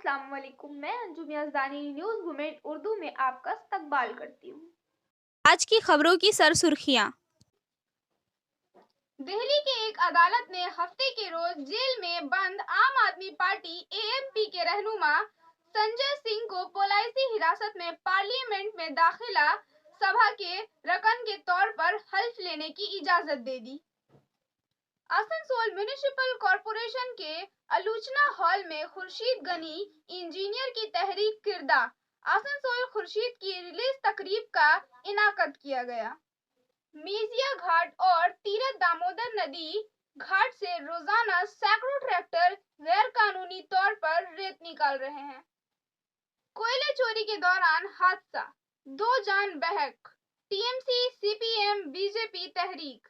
अस्सलाम वालेकुम। मैं अंजुम याज़दानी न्यूज़ वुमेन उर्दू में आपका इस्तकबाल करती हूँ। आज की खबरों की सरसुर्खियां। दिल्ली की एक अदालत ने हफ्ते के रोज जेल में बंद आम आदमी पार्टी एएमपी के रहनुमा संजय सिंह को पॉलिसी हिरासत में पार्लियामेंट में दाखिला सभा के रकन के तौर पर हल्फ लेने की इजाजत दे दी। आसनसोल म्युनिसिपल कॉरपोरेशन के आलोचना हॉल में खुर्शीद गनी इंजीनियर की तहरीक किरदा आसनसोल खुर्शीद की रिलीज तकरीब का इनाकद किया गया। मेजिया घाट और तीरथ दामोदर नदी घाट से रोजाना सैकड़ों ट्रैक्टर गैर कानूनी तौर पर रेत निकाल रहे हैं। कोयले चोरी के दौरान हादसा, 2 जान बहक। टीएमसी सीपीएम बीजेपी तहरीक।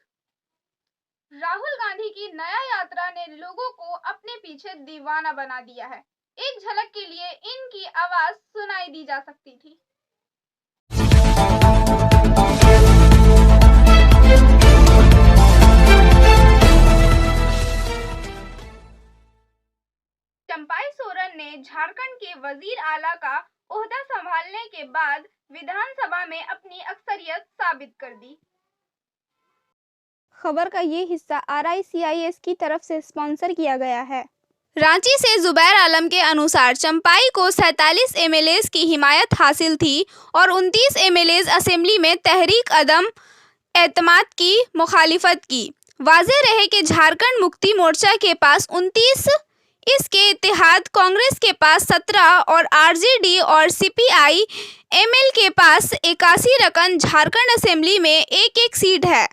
राहुल गांधी की नया यात्रा ने लोगों को अपने पीछे दीवाना बना दिया है। एक झलक के लिए इनकी आवाज सुनाई दी जा सकती थी। चंपाई सोरेन ने झारखंड के वजीर आला का ओहदा संभालने के बाद विधानसभा में अपनी अक्सरियत साबित कर दी। खबर का ये हिस्सा RICIS की तरफ से स्पॉन्सर किया गया है। रांची से जुबैर आलम के अनुसार चंपाई को 47 MLAs की हिमायत हासिल थी और 29 MLAs असेंबली में तहरीक अदम एतमाद की मुखालिफत की। वाज़ेह रहे कि झारखंड मुक्ति मोर्चा के पास 29, इसके इत्तेहाद कांग्रेस के पास 17 और RJD और CPI ML के पास 81 रकन झारखंड असेंबली में एक सीट है।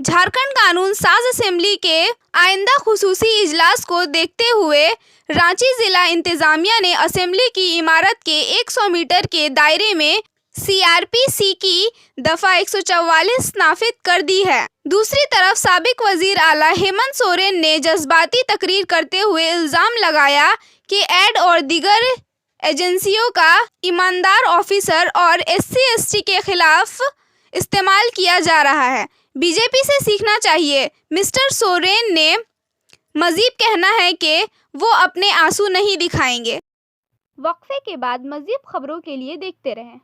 झारखंड कानून साज असेंबली के आइंदा खुसूसी इजलास को देखते हुए रांची जिला इंतजामिया ने असेंबली की इमारत के 100 मीटर के दायरे में CRPC की दफा 144 नाफिज कर दी है। दूसरी तरफ साबिक वजीर आला हेमंत सोरेन ने जज्बाती तकरीर करते हुए इल्जाम लगाया कि एड और दीगर एजेंसियों का ईमानदार ऑफिसर और SC/ST के खिलाफ इस्तेमाल किया जा रहा है। बीजेपी से सीखना चाहिए। मिस्टर सोरेन ने मजीद कहना है कि वो अपने आंसू नहीं दिखाएंगे। वक्फे के बाद मजीद खबरों के लिए देखते रहें।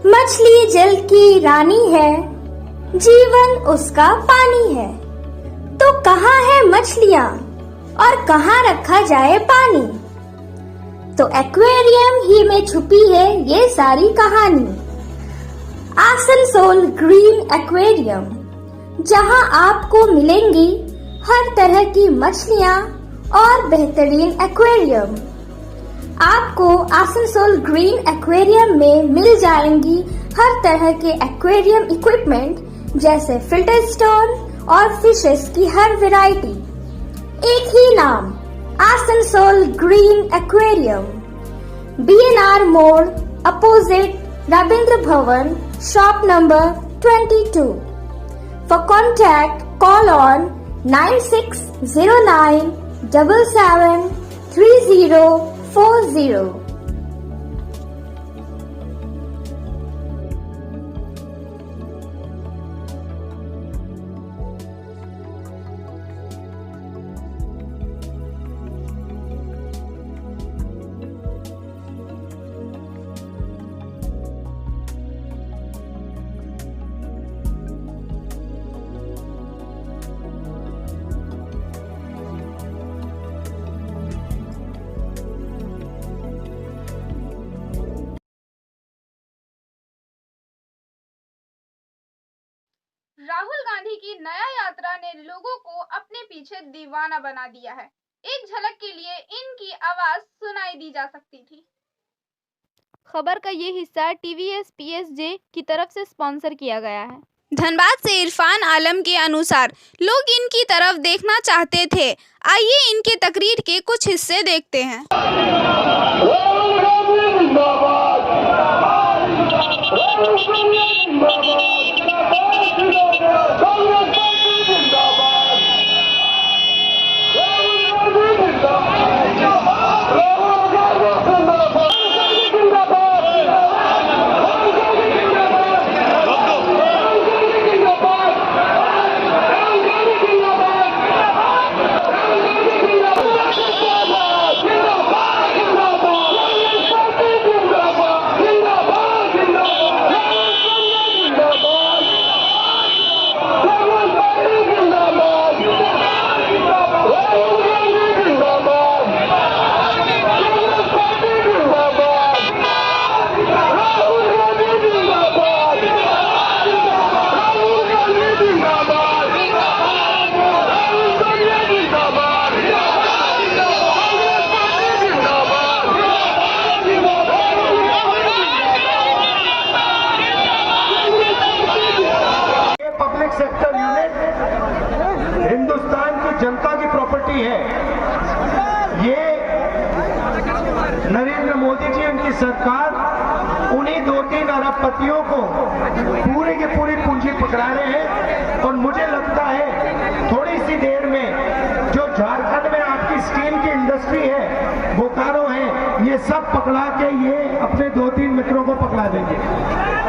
मछली जल की रानी है, जीवन उसका पानी है। तो कहाँ है मछलियाँ और कहाँ रखा जाए पानी? तो एक्वेरियम ही में छुपी है ये सारी कहानी। आसनसोल ग्रीन एक्वेरियम, जहां आपको मिलेंगी हर तरह की मछलियां और बेहतरीन एक्वेरियम। आपको आसनसोल ग्रीन एक्वेरियम में मिल जाएंगी हर तरह के एक्वेरियम इक्विपमेंट जैसे फिल्टर स्टोन और फिशेस की हर वैरायटी। एक ही नाम, आसनसोल ग्रीन एक्वेरियम। BNR मोड़ opposite Ravindra Bhavan, shop number 22। For contact call on 9609 77 3040। Rahul Gandhi की नया यात्रा ने लोगों को अपने पीछे दीवाना बना दिया है। एक झलक के लिए इनकी आवाज सुनाई दी जा सकती थी। खबर का ये हिस्सा TVS PSJ की तरफ से स्पॉन्सर किया गया है। धनबाद से इरफान आलम के अनुसार लोग इनकी तरफ देखना चाहते थे। आइए इनके तकरीर के कुछ हिस्से देखते हैं। नरेंद्र मोदी जी, उनकी सरकार उन्हीं 2-3 अरबपतियों को पूरी की पूरी पूंजी पकड़ा रहे हैं। और मुझे लगता है थोड़ी सी देर में जो झारखंड में आपकी स्टील की इंडस्ट्री है, बोकारो है, ये सब पकड़ा के ये अपने 2-3 मित्रों को पकड़ा देंगे।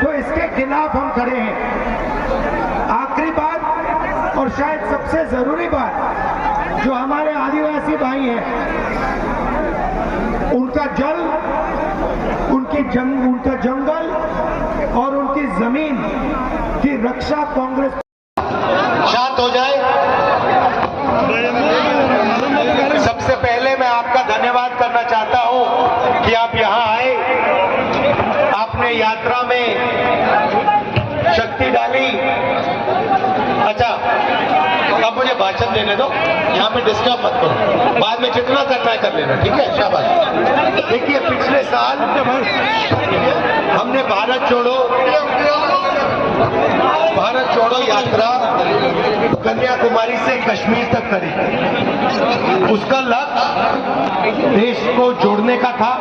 तो इसके खिलाफ हम खड़े हैं। आखिरी बात और शायद सबसे जरूरी बात, जो हमारे आदिवासी भाई हैं, उनका जल, उनका जंगल और उनकी जमीन की रक्षा कांग्रेस। शांत हो जाए। सबसे पहले मैं आपका धन्यवाद करना चाहता हूं कि आप यहां आए, आपने यात्रा में शक्ति डाली। अच्छा, अब मुझे भाषण देने दो, यहाँ पे डिस्टर्ब मत करो, बाद में जितना करना है कर लेना, ठीक है? शाबाश। देखिए, पिछले साल हमने भारत जोड़ो यात्रा कन्याकुमारी से कश्मीर तक करी। उसका लक्ष्य देश को जोड़ने का था,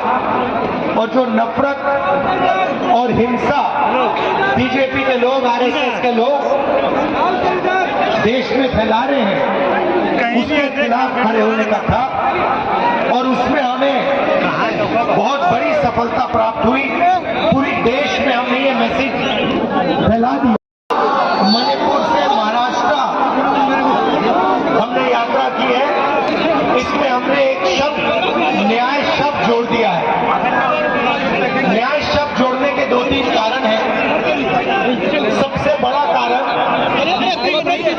और जो नफरत और हिंसा बीजेपी के लोग, आरएसएस के लोग देश में फैला रहे हैं, उसके खिलाफ खड़े होने का था। और उसमें हमें बहुत बड़ी सफलता प्राप्त हुई। पूरी देश में हमने ये मैसेज फैला दिया। मणिपुर से महाराष्ट्र हमने यात्रा की है, इसमें हमने एक शब्द, न्याय शब्द जोड़ दिया है। न्याय शब्द जोड़ने के 2-3 कारण हैं। सबसे बड़ा कारण,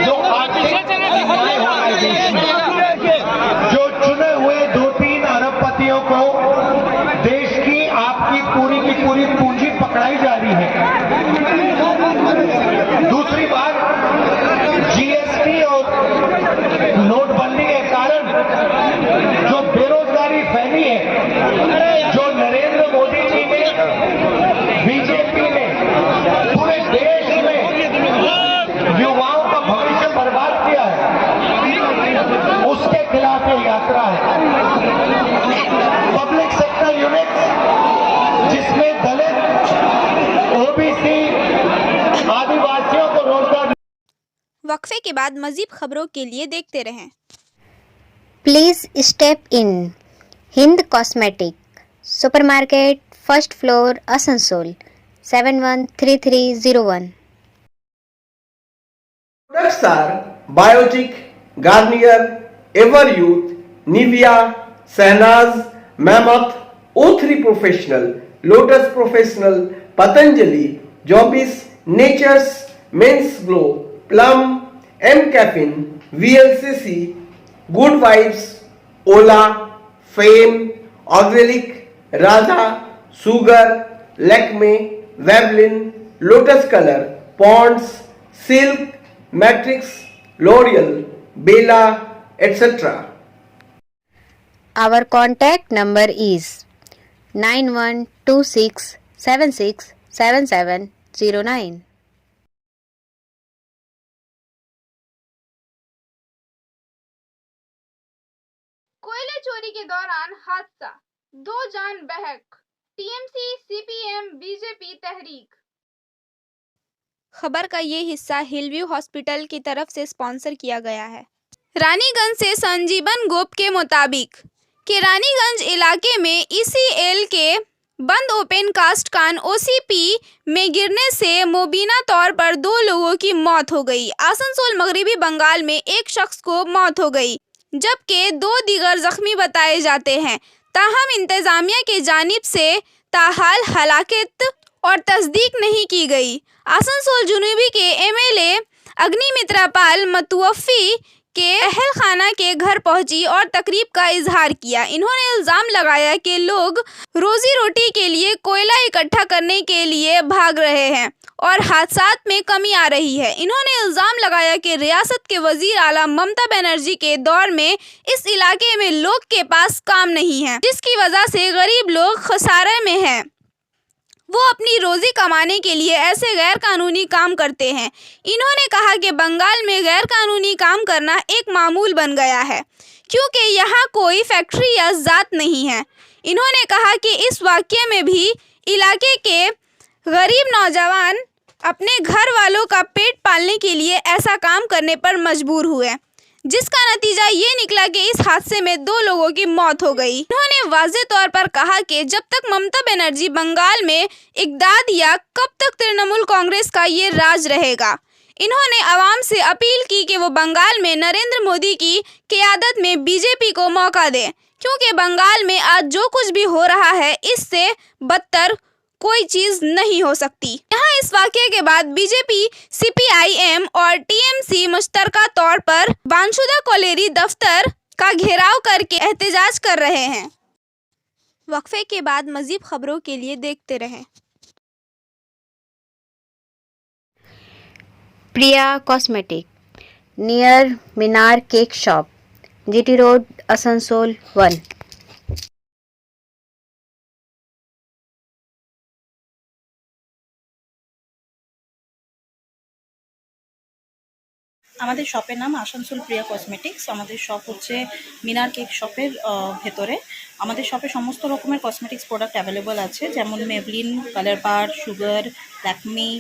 जो आर्थिक न्याय हो रहा है देश में, जो चुने हुए 2-3 अरबपतियों को देश की, आपकी पूरी की पूरी पूंजी पकड़ाई जा रही है। दूसरी बात, जीएसटी और नोटबंदी के कारण जो बेरोजगारी फैली है, जो नरेंद्र मोदी जी ने, बीजेपी ने पूरे देश में युवाओं का भविष्य बर्बाद किया है, उसके खिलाफ ये यात्रा है। पब्लिक सेक्टर यूनिट्स, जिसमें दलित, ओबीसी, आदिवासियों को रोजगार। वक्फे के बाद मजीद खबरों के लिए देखते रहें। Please step in Hind cosmetic supermarket, first floor, Asansol 713301। Products are Biotic, Garnier, Everyouth, Nivea, Sahnaz, Mammoth, O3 Professional, Lotus Professional, Patanjali, Jobis, Nature's, Men's Glow, Plum, M Caffeine, VLCC, Good Vibes, Ola, Fame, Organic, Radha, Sugar, Lakme, Veblen, Lotus Color, Ponds, Silk, Matrix, L'Oreal, Bella, etc. Our contact number is 9126767709. कोयले चोरी के दौरान हादसा, 2 जान बहक। TMC, CPM, BJP तहरीक। खबर का ये हिस्सा हिलव्यू हॉस्पिटल की तरफ से स्पॉन्सर किया गया है। रानीगंज से संजीवन गोप के मुताबिक कि रानीगंज इलाके में ईसीएल के बंद ओपन कास्ट कान ओसीपी में गिरने से मुबीना तौर पर 2 लोगों की मौत हो गई। आसनसोल मगरिबी बंगाल में एक शख्स को मौत हो गई, जबकि 2 दीगर जख्मी बताए जाते हैं। ताहम इंतजामिया की जानिब से ताहाल हलाकत और तस्दीक नहीं की गई। आसनसोल जुनूबी के एमएलए अग्निमित्रा पाल मतवफ़ी के अहल खाना के घर पहुंची और तकरीब का इजहार किया। इन्होंने इल्ज़ाम लगाया कि लोग रोजी रोटी के लिए कोयला इकट्ठा करने के लिए भाग रहे हैं और हादसात में कमी आ रही है। इन्होंने इल्ज़ाम लगाया कि रियासत के वज़ीर आला ममता बनर्जी के दौर में इस इलाके में लोग के पास काम नहीं है, जिसकी वजह से गरीब लोग खसारे में हैं। वो अपनी रोजी कमाने के लिए ऐसे गैर कानूनी काम करते हैं। इन्होंने कहा कि बंगाल में गैर कानूनी काम करना एक मामूल बन गया है, क्योंकि यहाँ कोई फैक्ट्री या ज़ात नहीं है। इन्होंने कहा कि इस वाकये में भी इलाके के गरीब नौजवान अपने घर वालों का पेट पालने के लिए ऐसा काम करने पर मजबूर हुए, जिसका नतीजा ये निकला कि इस हादसे में 2 लोगों की मौत हो गई। उन्होंने वाज़ेह तौर पर कहा कि जब तक ममता बनर्जी बंगाल में इक़्तिदार या कब तक तृणमूल कांग्रेस का ये राज रहेगा। इन्होंने आवाम से अपील की कि वो बंगाल में नरेंद्र मोदी की क़यादत में बीजेपी को मौका दें, क्योंकि बंगाल में आज जो कुछ भी हो रहा है इससे बदतर कोई चीज नहीं हो सकती। यहाँ इस वाकये के बाद बीजेपी, सीपीआईएम और टीएमसी मुश्तरका तौर पर बांसुदा कोलेरी दफ्तर का घेराव करके एहतजाज कर रहे हैं। वक्फे के बाद मजीद खबरों के लिए देखते रहें। Priya cosmetic near Minar cake shop, GT road, Asansol 1। আমাদের শপের নাম আসানসোল প্রিয়া কসমেটিক্স। আমাদের শপ হচ্ছে মিনার কেক শপের ভেতরে। আমাদের শপে সমস্ত রকমের কসমেটিক্স প্রোডাক্ট অ্যাভেলেবল আছে, যেমন মেবলিন, কালার বার, সুগার, ল্যাকমি,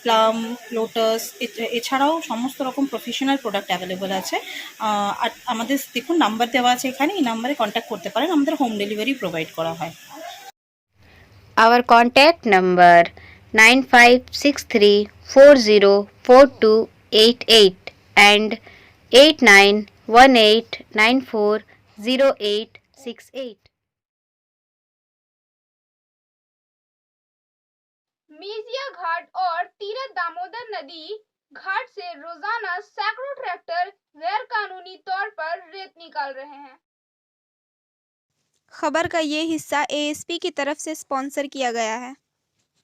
প্লাম, লোটাস, এছাড়াও সমস্ত রকম প্রফেশনাল প্রোডাক্ট অ্যাভেলেবল আছে। আর আমাদের দেখুন নাম্বার দেওয়া আছে এখানে, এই নাম্বারে কন্ট্যাক্ট করতে পারেন। আমাদের হোম ডেলিভারি প্রোভাইড করা হয়। Our contact number 9563404288 and 8918940868। Mejia घाट और तीरथ दामोदर नदी घाट से रोजाना सैकड़ों ट्रैक्टर गैर कानूनी तौर पर रेत निकाल रहे हैं। खबर का ये हिस्सा एएसपी की तरफ से स्पॉन्सर किया गया है।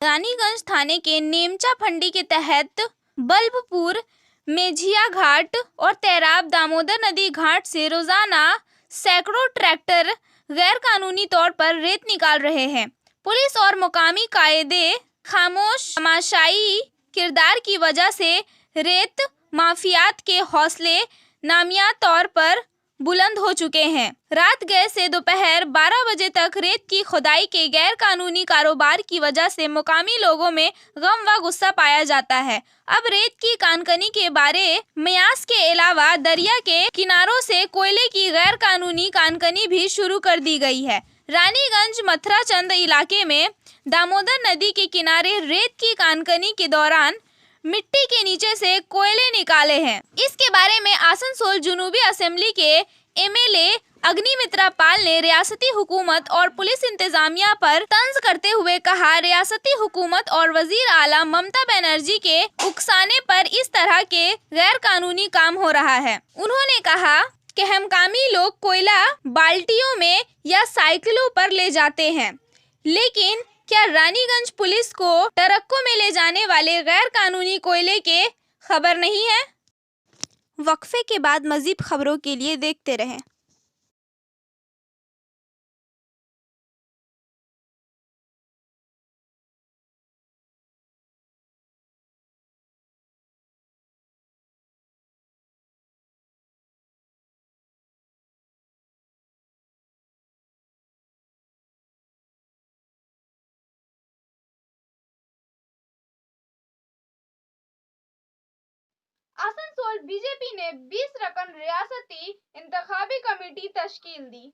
रानीगंज थाने के नेमचा फंडी के तहत बल्बपुर, मेझिया घाट और तैराब दामोदर नदी घाट से रोजाना सैकड़ों ट्रैक्टर गैर कानूनी तौर पर रेत निकाल रहे हैं। पुलिस और मुकामी कायदे खामोश तमाशाई किरदार की वजह से रेत माफियात के हौसले नामियात तौर पर बुलंद हो चुके हैं। रात गए से दोपहर 12 बजे तक रेत की खुदाई के गैर कानूनी कारोबार की वजह से मुकामी लोगों में गम व गुस्सा पाया जाता है। अब रेत की कानकनी के बारे मयास के अलावा दरिया के किनारों से कोयले की गैर कानूनी कानकनी भी शुरू कर दी गई है। रानीगंज मथुराचंद इलाके में दामोदर नदी के किनारे रेत की कानकनी के दौरान मिट्टी के नीचे से कोयले निकाले हैं। इसके बारे में आसनसोल जुनूबी असेंबली के एमएलए अग्निमित्रा पाल ने रियासती हुकूमत और पुलिस इंतजामिया पर तंज करते हुए कहा, रियासती हुकूमत और वजीर आला ममता बनर्जी के उकसाने पर इस तरह के गैर कानूनी काम हो रहा है। उन्होंने कहा कि हमकामी लोग कोयला बाल्टियों में या साइकिलों पर ले जाते हैं, लेकिन क्या रानीगंज पुलिस को ट्रकों में ले जाने वाले गैर कानूनी कोयले के खबर नहीं है? वक्फे के बाद मजीद खबरों के लिए देखते रहें। आसनसोल बीजेपी ने 20 रकन रियासती इंतखाबी कमेटी तश्कील दी।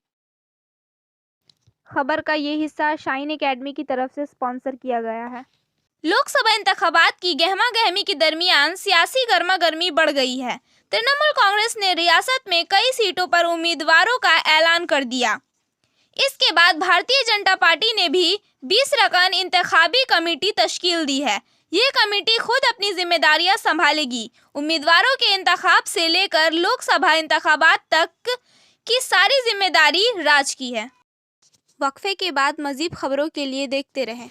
खबर का ये हिस्सा शाइन एकेडमी की तरफ से स्पॉन्सर किया गया है। लोकसभा इंतखाबात की गहमा गहमी के दरमियान सियासी गर्मा गर्मी बढ़ गई है। तृणमूल कांग्रेस ने रियासत में कई सीटों पर उम्मीदवारों का ऐलान कर दिया। इसके बाद भारतीय जनता पार्टी ने भी 20 रकन इंतखाबी कमेटी तश्कील दी है। ये कमेटी खुद अपनी जिम्मेदारियां संभालेगी। उम्मीदवारों के इंतखाब से लेकर लोकसभा इंतखाबात तक की सारी जिम्मेदारी राज की है। वक्फे के बाद मजीद खबरों के लिए देखते रहें।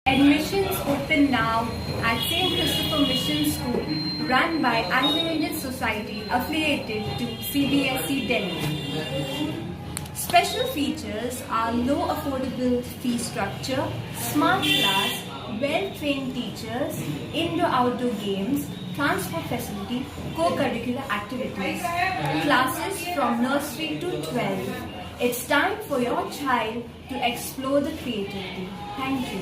Admissions open now at St. Christopher Mission School, run by Anglo-Indian Society affiliated to CBSE Delhi. Special features are low affordable fee structure, smart class, well-trained teachers, indoor-outdoor games, transport facility, co-curricular activities, classes from nursery to 12. It's time for your child to explore the creativity. Thank you.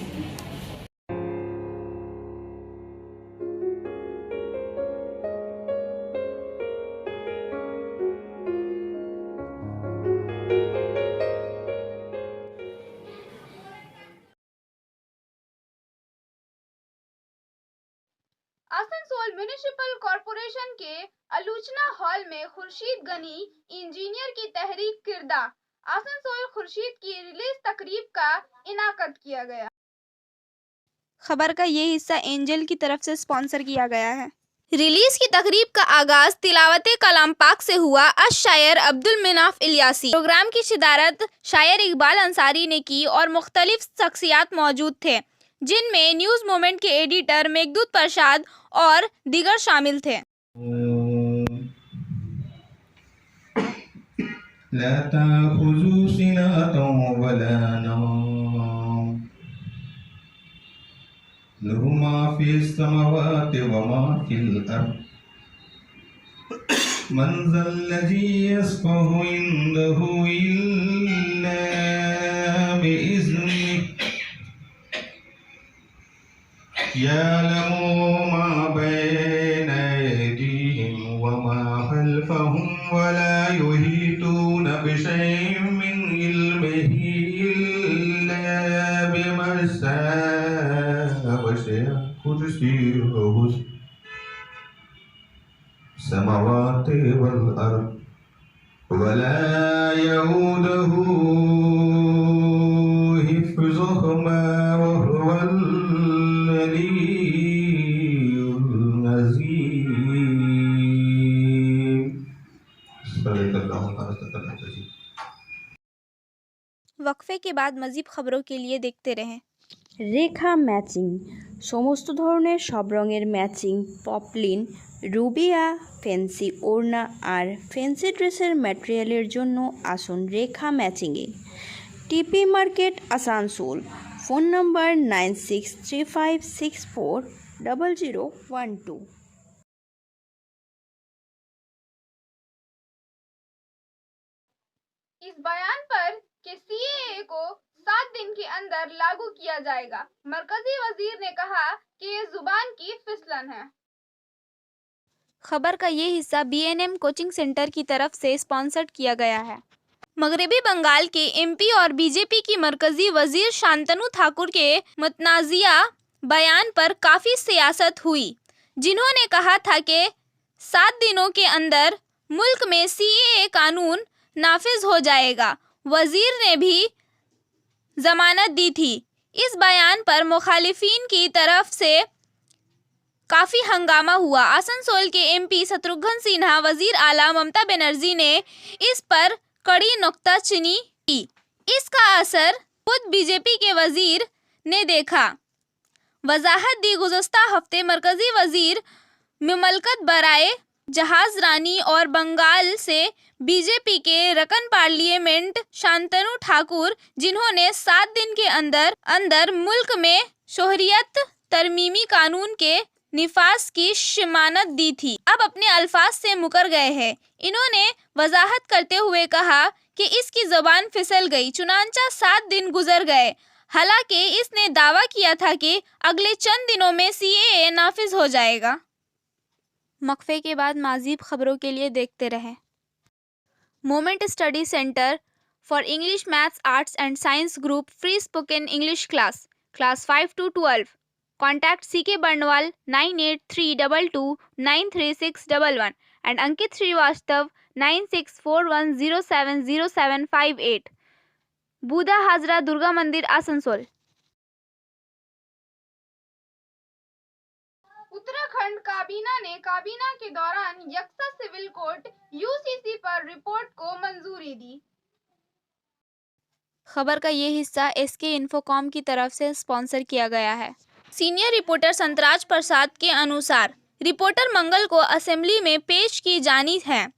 Asansol municipal corporation के आलोचना hall में Khurshid Ghani engineer की तहरीक किरदा आसनसोल खुर्शीद की release तकरीब का इनाकद किया गया। खबर का ये हिस्सा एंजल की तरफ से स्पॉन्सर किया गया है। रिलीज की तकरीब का आगाज तिलावत कलाम पाक से हुआ। शायर अब्दुल मनाफ इलियासी प्रोग्राम की शिदारत शायर इकबाल अंसारी ने की और मुख्तलिफ शख्सियात मौजूद थे, जिनमें न्यूज मोमेंट के एडिटर मेघदूत प्रसाद और दीगर शामिल थे। ला ताखुज़ू सिनातुन वला नौम लहु मा फिस समावाति व मा फिल अर्द मन ज़ल्लज़ी यस्फ़हु इंदहु इल्ला बिइज़्निहि यअलमु मा बैना अयदीहिम व मा खल्फहुम व ला युहीतून बिशैइन मिन इल्मिही इल्ला बिमा शाअ वसिअ कुर्सियुहु समावाति वल अर्द व ला यऊदुहु हिफ्ज़ुहुमा व हुवल वक्फे के बाद मजीद खबरों के लिए देखते रहें। রেখা ম্যাচিং, সমস্ত ধরনের সব রঙের ম্যাচিং পপলিন, রুবিয়া, ফ্যান্সি ওড়না আর ফ্যান্সি ড্রেসের ম্যাটেরিয়ালের জন্য আসুন রেখা ম্যাচিংয়ে। টিপি মার্কেট আসানসোল। ফোন নম্বর 9635640012। इस बयान पर कि सीएए को 7 दिन के अंदर लागू किया जाएगा, मरकजी वजीर ने कहा कि ये जुबान की फिसलन है। खबर का ये हिस्सा बीएनएम कोचिंग सेंटर की तरफ से स्पॉन्सर्ड किया गया है। मगरबी बंगाल के एमपी और बीजेपी की मरकजी वजीर शांतनु ठाकुर के मुतनाज़िया बयान पर काफ़ी सियासत हुई, जिन्होंने कहा था कि 7 दिनों के अंदर मुल्क में सीएए कानून नाफिज हो जाएगा। वजीर ने भी जमानत दी थी। इस बयान पर मुखालिफिन की तरफ से काफ़ी हंगामा हुआ। आसनसोल के एमपी शत्रुघ्न सिन्हा, वजीर आला ममता बनर्जी ने इस पर कड़ी नुक्ताचीनी की। इसका असर खुद बीजेपी के वजीर ने देखा। वजाहत दी गुज़श्ता हफ्ते मरकजी वजीर मुमलकत बराए जहाज रानी और बंगाल से बीजेपी के रकन पार्लियामेंट शांतनु ठाकुर, जिन्होंने 7 दिन के अंदर मुल्क में शोहरियत तरमीमी कानून के निफाज की जमानत दी थी, अब अपने अल्फाज से मुकर गए हैं। इन्होंने वजाहत करते हुए कहा कि इसकी ज़बान फिसल गई, चुनांचा 7 दिन गुजर गए। हालांकि इसने दावा किया था कि अगले चंद दिनों में सीएए नाफिज हो जाएगा। वक्फे के बाद माज़ीद खबरों के लिए देखते रहें। Moment study centre for English, maths, arts and science group free spoken English class 5 to 12। Contact CK Barnwal 9832293611 and Ankit Srivastava 9641070758। Budha Hajra Durga मंदिर आसनसोल। उत्तराखंड काबीना ने काबीना के दौरान यकसा सिविल कोर्ट UCC पर रिपोर्ट को मंजूरी दी। खबर का ये हिस्सा SK इन्फोकॉम की तरफ से स्पॉन्सर किया गया है। सीनियर रिपोर्टर संतराज प्रसाद के अनुसार रिपोर्टर मंगल को असेंबली में पेश की जानी है।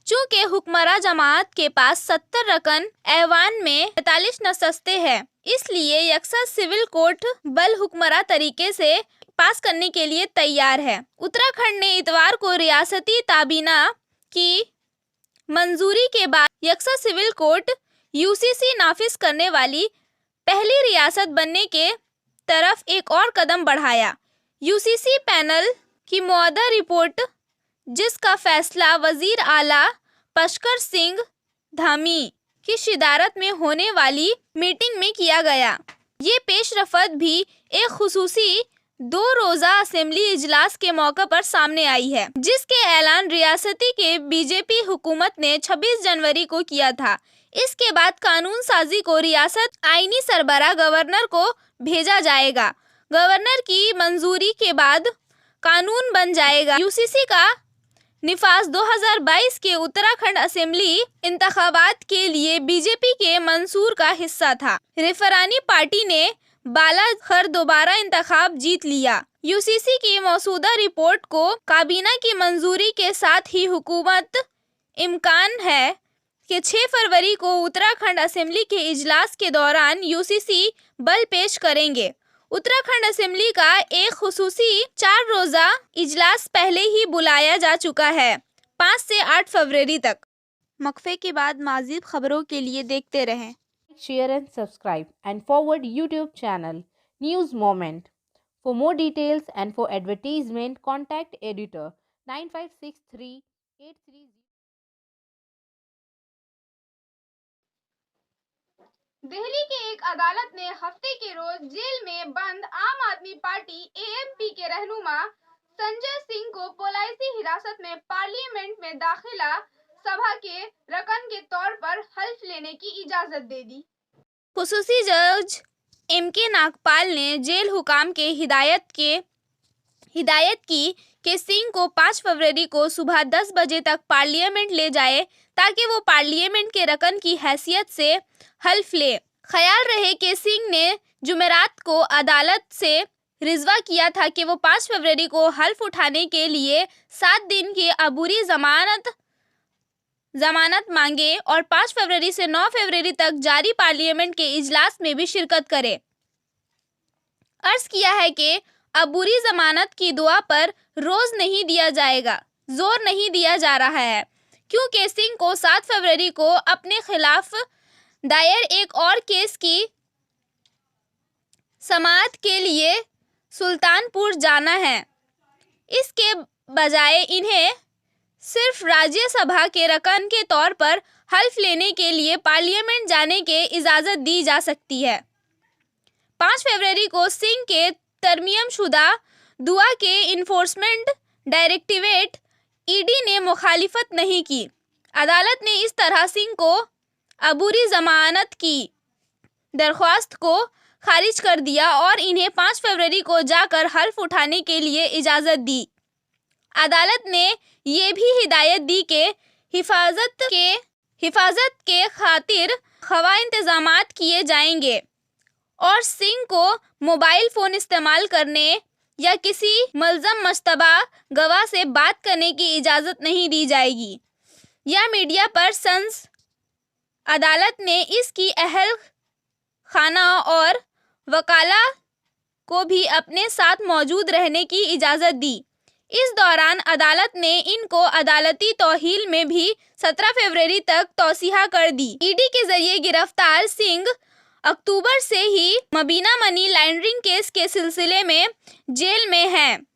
चूँकि हुक्मरा जमात के पास 70 रकन ऐवान में 45 नशस्तें हैं, इसलिए यकसा सिविल कोर्ट बल हुक्मरा तरीके से पास करने के लिए तैयार है। उत्तराखंड ने इतवार को रियासती ताबीना की मंजूरी के बाद यकसा सिविल कोर्ट यूसीसी नाफिज करने वाली पहली रियासत बनने के तरफ एक और कदम बढ़ाया। यूसीसी पैनल की मौदा रिपोर्ट, जिसका फैसला वजीर आला पशकर सिंह धामी की शिदारत में होने वाली मीटिंग में किया गया। ये पेशरफत भी एक खुसूसी 2 रोज़ा असेंबली इजलास के मौके पर सामने आई है, जिसके ऐलान रियासती के बीजेपी हुकूमत ने 26 जनवरी को किया था। इसके बाद कानून साजी को रियासत आईनी सरबराह गवर्नर को भेजा जाएगा। गवर्नर की मंजूरी के बाद कानून बन जाएगा। यूसीसी का निफाज 2022 के उत्तराखंड असेंबली इंतखाबात के लिए बीजेपी के मंसूर का हिस्सा था। रिफरानी पार्टी ने बालाघर दोबारा इंतखाब जीत लिया। यूसीसी की मौसूदा रिपोर्ट को काबीना की मंजूरी के साथ ही हुकूमत इम्कान है कि 6 फरवरी को उत्तराखंड असेंबली के इजलास के दौरान यूसीसी बल पेश करेंगे। उत्तराखंड असेंबली का एक खुसूसी 4 रोज़ा इजलास पहले ही बुलाया जा चुका है, 5 से 8 फरवरी तक। वक्फे के बाद मज़ीद खबरों के लिए देखते रहें। Share and subscribe and forward YouTube channel News Moment. For more details and for advertisement, contact editor 956383. Delhi की एक अदालत ने हफ्ते के रोज जेल में बंद आम आदमी पार्टी एएमपी के रहनुमा संजय सिंह को पॉलिसी हिरासत में पार्लियामेंट में दाखिला सभा के रकन के तौर पर हल्फ लेने की इजाजत दे दी। खुसूसी जज एमके नागपाल ने जेल हुकाम के हिदायत की कि सिंह को 5 फरवरी को सुबह 10 बजे तक पार्लियामेंट ले जाए ताकि वो पार्लियामेंट के रकन की हैसियत से हल्फ ले। ख्याल रहे कि सिंह ने जुमेरात को अदालत से रिजवा किया था कि वो 5 फरवरी को हल्फ उठाने के लिए 7 दिन की अबूरी जमानत मांगे और 5 फरवरी से 9 फरवरी तक जारी पार्लियामेंट के इजलास में भी शिरकत करे। अर्ज किया है कि अबूरी जमानत की दुआ पर जोर नहीं दिया जा रहा है, क्योंकि सिंह को 7 फरवरी को अपने खिलाफ दायर एक और केस की समाअत के लिए सुल्तानपुर जाना है। इसके बजाय इन्हें सिर्फ राज्यसभा के रकन के तौर पर हल्फ लेने के लिए पार्लियामेंट जाने की इजाज़त दी जा सकती है। 5 फरवरी को सिंह के तरमीमशुदा दुआ के इन्फोर्समेंट डायरेक्टरेट ईडी ने मुखालिफत नहीं की। अदालत ने इस तरह सिंह को अबूरी जमानत की दरख्वास्त को खारिज कर दिया और इन्हें 5 फरवरी को जाकर हल्फ उठाने के लिए इजाज़त दी। अदालत ने ये भी हिदायत दी कि हिफाजत के खातिर खवा इंतजामात किए जाएंगे और सिंह को मोबाइल फ़ोन इस्तेमाल करने या किसी मुल्ज़म मशतबा गवाह से बात करने की इजाज़त नहीं दी जाएगी या मीडिया पर्सन्स। अदालत ने इसकी अहल खाना और वकाला को भी अपने साथ मौजूद रहने की इजाज़त दी। इस दौरान अदालत ने इनको अदालती तौहील में भी 17 फरवरी तक तौसीहा कर दी। ईडी के जरिए गिरफ्तार सिंह अक्टूबर से ही मबीना मनी लॉन्ड्रिंग केस के सिलसिले में जेल में हैं।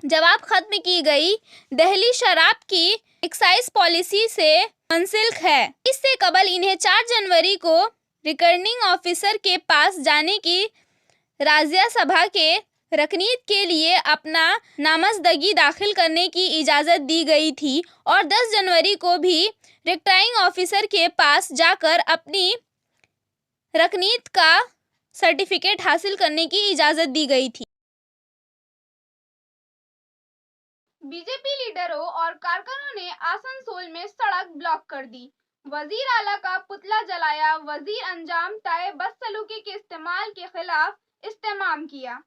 जवाब खत्म की गई दिल्ली शराब की एक्साइज पॉलिसी से मुंसलिक है। इससे कबल इन्हें 4 जनवरी को रिटर्निंग ऑफिसर के पास जाने की राज्यसभा के रकनीत के लिए अपना नामजदगी दाखिल करने की इजाज़त दी गई थी और 10 जनवरी को भी रिटर्निंग ऑफिसर के पास जाकर अपनी रकनीत का सर्टिफिकेट हासिल करने की इजाज़त दी गई थी। बीजेपी लीडरों और कारकुनों ने आसनसोल में सड़क ब्लॉक कर दी। वजीर आला का पुतला जलाया। वजीर अंजाम ताए बदसलूकी के इस्तेमाल के खिलाफ इस्तेमाम किया।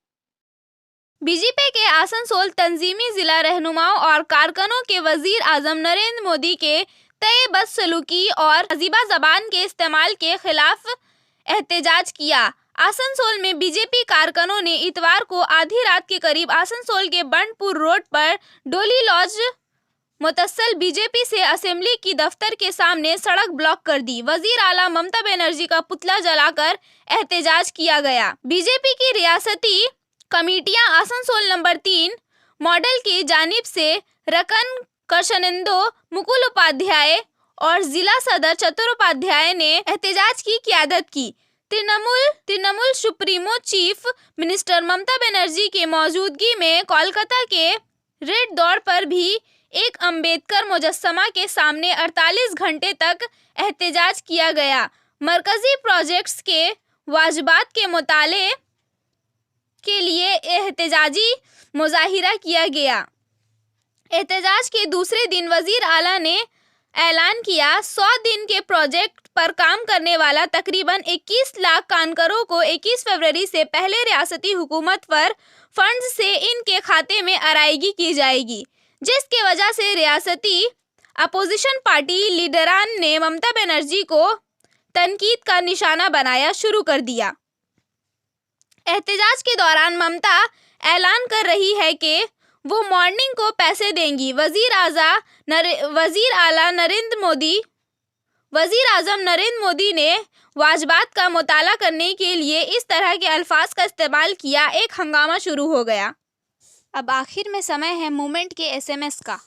बीजेपी के आसनसोल तंजीमी जिला रहनुमाओं और कारकुनों के वजीर आजम नरेंद्र मोदी के तय बदसलूकी और अजीबा जबान के इस्तेमाल के खिलाफ एहतजाज किया। आसनसोल में बीजेपी कारकुनों ने इतवार को आधी रात के करीब आसनसोल के बंडपुर रोड पर डोली लॉज मुतस्सल बीजेपी से असेंबली की दफ्तर के सामने सड़क ब्लॉक कर दी। वजीर आला ममता बनर्जी का पुतला जलाकर एहतजाज किया गया। बीजेपी की रियासती कमेटियां आसनसोल नंबर 3 मॉडल की जानिब से रकन कृष्णेंदु मुकुल उपाध्याय और जिला सदर चट्टोपाध्याय ने एहतजाज की क़ियादत की। Trinamool supremo chief minister Mamata Banerjee के मौजूदगी में कोलकाता के रेड दौर पर भी एक अम्बेडकर मुजस्समा के सामने 48 घंटे तक एहतजाज किया गया। मरकजी प्रोजेक्ट्स के वाजबात के मुताले के लिए एहतजाजी मुजाहिरा किया गया। एहतजाज के दूसरे दिन वजीर आला ने ऐलान किया 100 दिन के प्रोजेक्ट पर काम करने वाला तकरीबन 21 लाख कानकरों को 21 फरवरी से पहले रियासती हुकूमत पर फंड्स से इनके खाते में अदायगी की जाएगी, जिसके वजह से रियासती अपोजिशन पार्टी लीडरान ने ममता बनर्जी को तनकीद का निशाना बनाया शुरू कर दिया। एहतजाज के दौरान ममता ऐलान कर रही है कि वो मॉर्निंग को पैसे देंगी। वजीर आजम नरेंद्र मोदी ने वाजबात का मुताला करने के लिए इस तरह के अल्फाज का इस्तेमाल किया। एक हंगामा शुरू हो गया। अब आखिर में समय है मोमेंट के SMS का।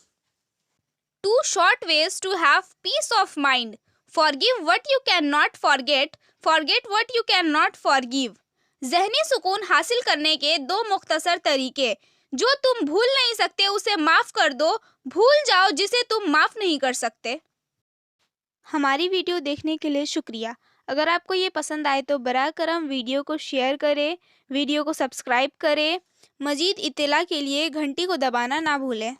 2 short ways to have peace of mind. Forgive what you cannot forget. Forget what you cannot forgive. ज़हनी सुकून हासिल करने के 2 मुख्तसर तरीके। जो तुम भूल नहीं सकते उसे माफ़ कर दो, भूल जाओ जिसे तुम माफ़ नहीं कर सकते। हमारी वीडियो देखने के लिए शुक्रिया। अगर आपको ये पसंद आए तो बराह करम वीडियो को शेयर करें, वीडियो को सब्सक्राइब करें। मज़ीद इत्तला के लिए घंटी को दबाना ना भूलें।